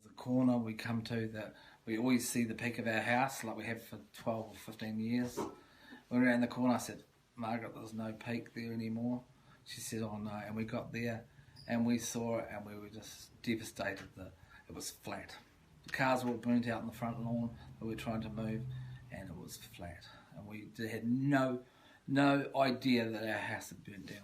The corner we come to that we always see the peak of our house like we have for 12 or 15 years. When we were around the corner I said, Margaret, there's no peak there anymore. She said, oh no, and we got there and we saw it and we were just devastated that it was flat. The cars were burnt out in the front lawn that we were trying to move and it was flat. And we had no idea that our house had burnt down.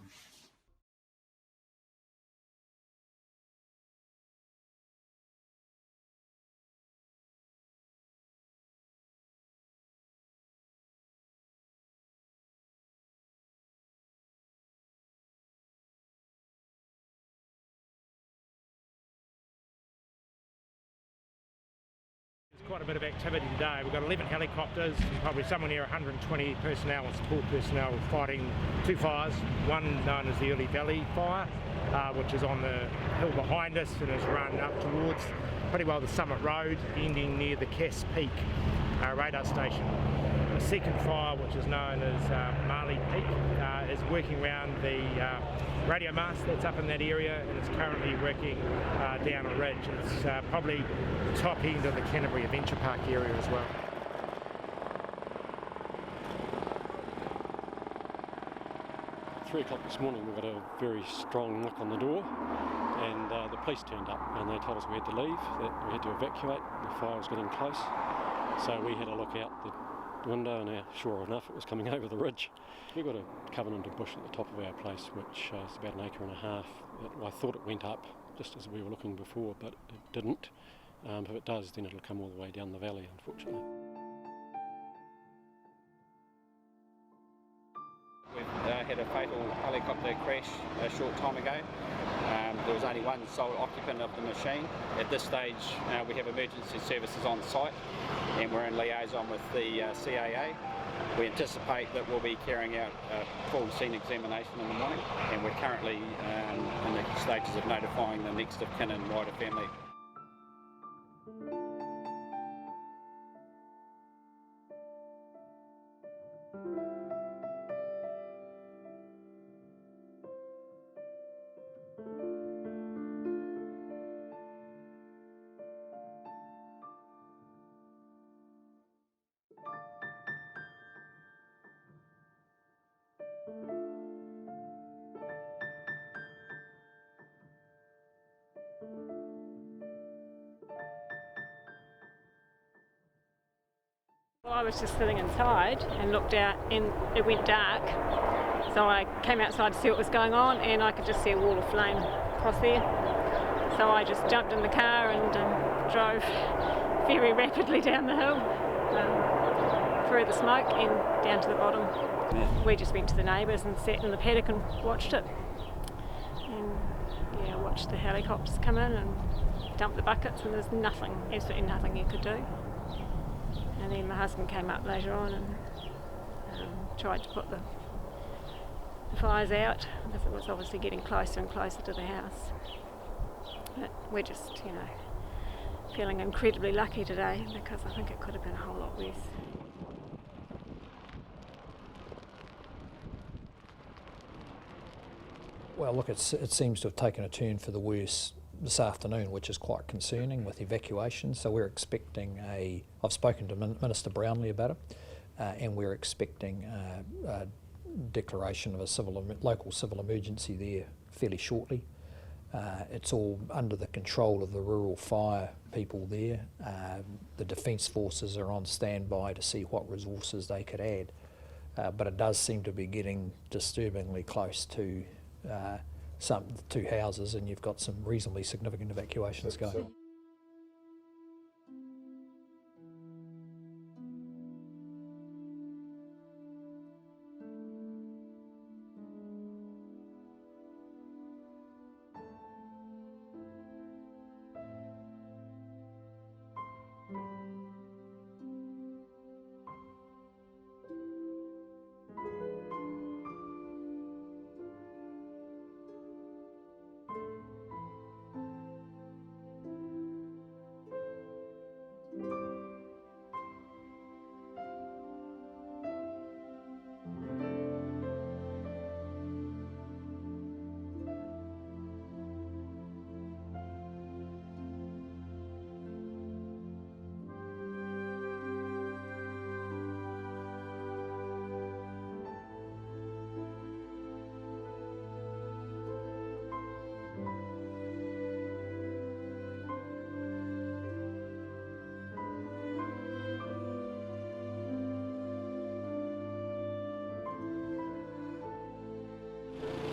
Quite a bit of activity today. We've got 11 helicopters and probably somewhere near 120 personnel and support personnel fighting two fires. One known as the Early Valley Fire, which is on the hill behind us and is run up towards pretty well the Summit Road, ending near the Cass Peak radar station. The second fire, which is known as Marley Peak, is working around the radio mast that's up in that area, and it's currently working down a ridge. It's probably the top end of the Canterbury Adventure Park area as well. At 3 o'clock this morning we got a very strong knock on the door, and the police turned up and they told us we had to leave, that we had to evacuate, the fire was getting close. So we had a look out the window and sure enough it was coming over the ridge. We've got a covenanted bush at the top of our place which is about 1.5 acres. I thought it went up just as we were looking before, but it didn't. If it does, then it'll come all the way down the valley, unfortunately. We've had a fatal helicopter crash a short time ago. There was only one sole occupant of the machine. At this stage we have emergency services on site and we're in liaison with the CAA. We anticipate that we'll be carrying out a full scene examination in the morning, and we're currently in the stages of notifying the next of kin and wider family. Well, I was just sitting inside and looked out and it went dark, so I came outside to see what was going on and I could just see a wall of flame across there. So I just jumped in the car and drove very rapidly down the hill, through the smoke and down to the bottom. We just went to the neighbours and sat in the paddock and watched it. And watched the helicopters come in and dump the buckets, and there's nothing, absolutely nothing you could do. And then my husband came up later on and tried to put the fires out, because it was obviously getting closer and closer to the house. But we're just, feeling incredibly lucky today, because I think it could have been a whole lot worse. Well, look, it seems to have taken a turn for the worse this afternoon, which is quite concerning with evacuations. So we're expecting I've spoken to Minister Brownlee about it, and we're expecting a declaration of a local civil emergency there fairly shortly. It's all under the control of the rural fire people there. The Defence Forces are on standby to see what resources they could add, but it does seem to be getting disturbingly close to two houses, and you've got some reasonably significant evacuations going.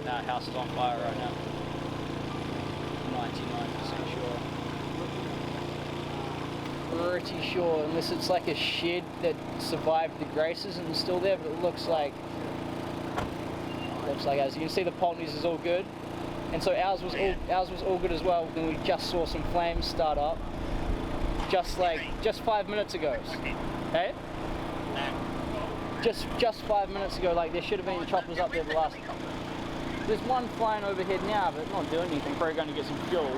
Our house is on fire right now. 99% sure. Pretty sure, unless it's like a shed that survived the Graces and is still there, but it looks like as you can see, the Pulteney's is all good, and so ours was all good as well. Then we just saw some flames start up, just 5 minutes ago. Hey? Just 5 minutes ago. Like, there should have been choppers up there the last. There's one flying overhead now, but not doing anything. Probably going to get some fuel.